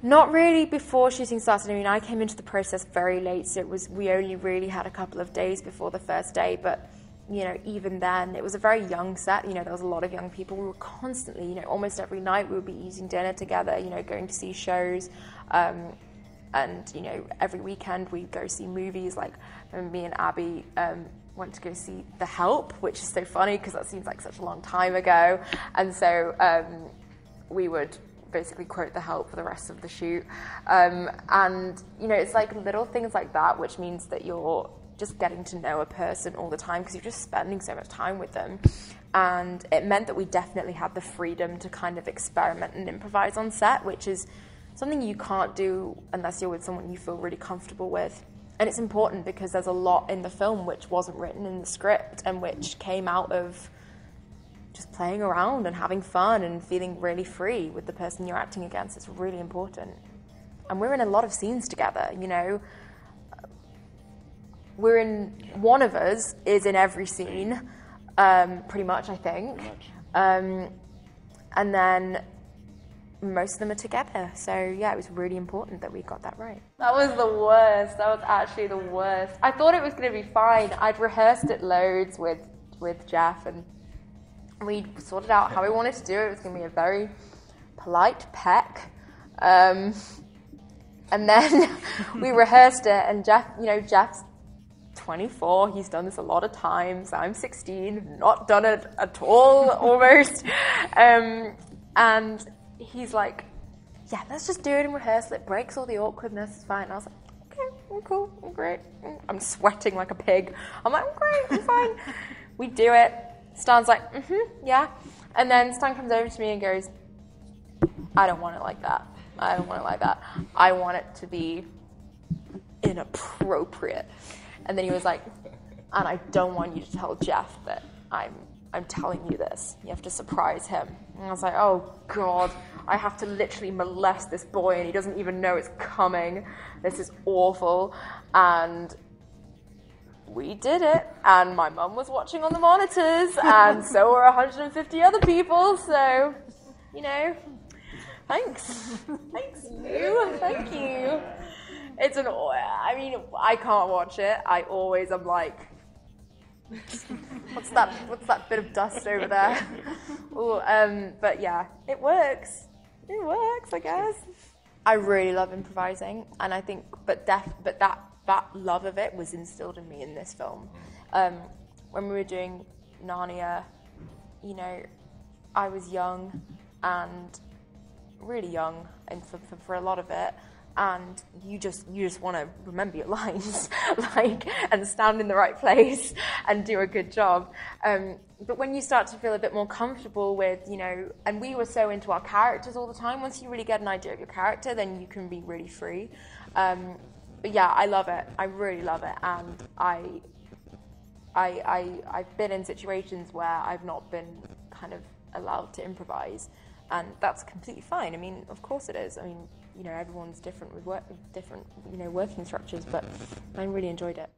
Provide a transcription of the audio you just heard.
Not really before shooting started. I mean, I came into the process very late, so we only really had a couple of days before the first day, but, you know, even then, it was a very young set, you know, there was a lot of young people. We were constantly, you know, almost every night we would be eating dinner together, you know, going to see shows, and, you know, every weekend we'd go see movies. Like, me and Abby went to go see The Help, which is so funny because that seems like such a long time ago, and so we would basically quote The Help for the rest of the shoot, and you know, it's like little things like that, which means that you're just getting to know a person all the time because you're just spending so much time with them, and it meant that we definitely had the freedom to kind of experiment and improvise on set, which is something you can't do unless you're with someone you feel really comfortable with. And it's important because there's a lot in the film which wasn't written in the script and which came out of just playing around and having fun and feeling really free with the person you're acting against. It's really important. And we're in a lot of scenes together, you know. One of us is in every scene, pretty much, I think. And then most of them are together. So yeah, it was really important that we got that right. That was the worst. That was actually the worst. I thought it was going to be fine. I'd rehearsed it loads with Jeff, and we sorted out how we wanted to do it. It was going to be a very polite peck. And then we rehearsed it, and Jeff, you know, Jeff's 24, he's done this a lot of times. I'm 16, not done it at all, almost. And he's like, yeah, let's just do it in rehearsal. It breaks all the awkwardness, it's fine. And I was like, okay, I'm cool, I'm great. I'm sweating like a pig. I'm like, I'm great, I'm fine. We do it. Stan's like, yeah. And then Stan comes over to me and goes, I don't want it like that. I don't want it like that. I want it to be inappropriate. And then he was like, and I don't want you to tell Jeff that I'm telling you this. You have to surprise him. And I was like, oh God, I have to literally molest this boy and he doesn't even know it's coming. This is awful. And we did it, and my mum was watching on the monitors, and so were 150 other people, so, you know, thanks. Thank you. I mean, I can't watch it. I always am like, what's that bit of dust over there? Ooh, but yeah, it works, I guess. I really love improvising, and I think, but that love of it was instilled in me in this film. When we were doing Narnia, you know, I was young and really young, and for a lot of it, and you just want to remember your lines, like, and stand in the right place and do a good job. But when you start to feel a bit more comfortable with, you know, and we were so into our characters all the time. Once you really get an idea of your character, then you can be really free. But yeah, I love it. I really love it, and I've been in situations where I've not been kind of allowed to improvise, and that's completely fine. I mean, of course it is. I mean, you know, everyone's different with different, you know, working structures, but I really enjoyed it.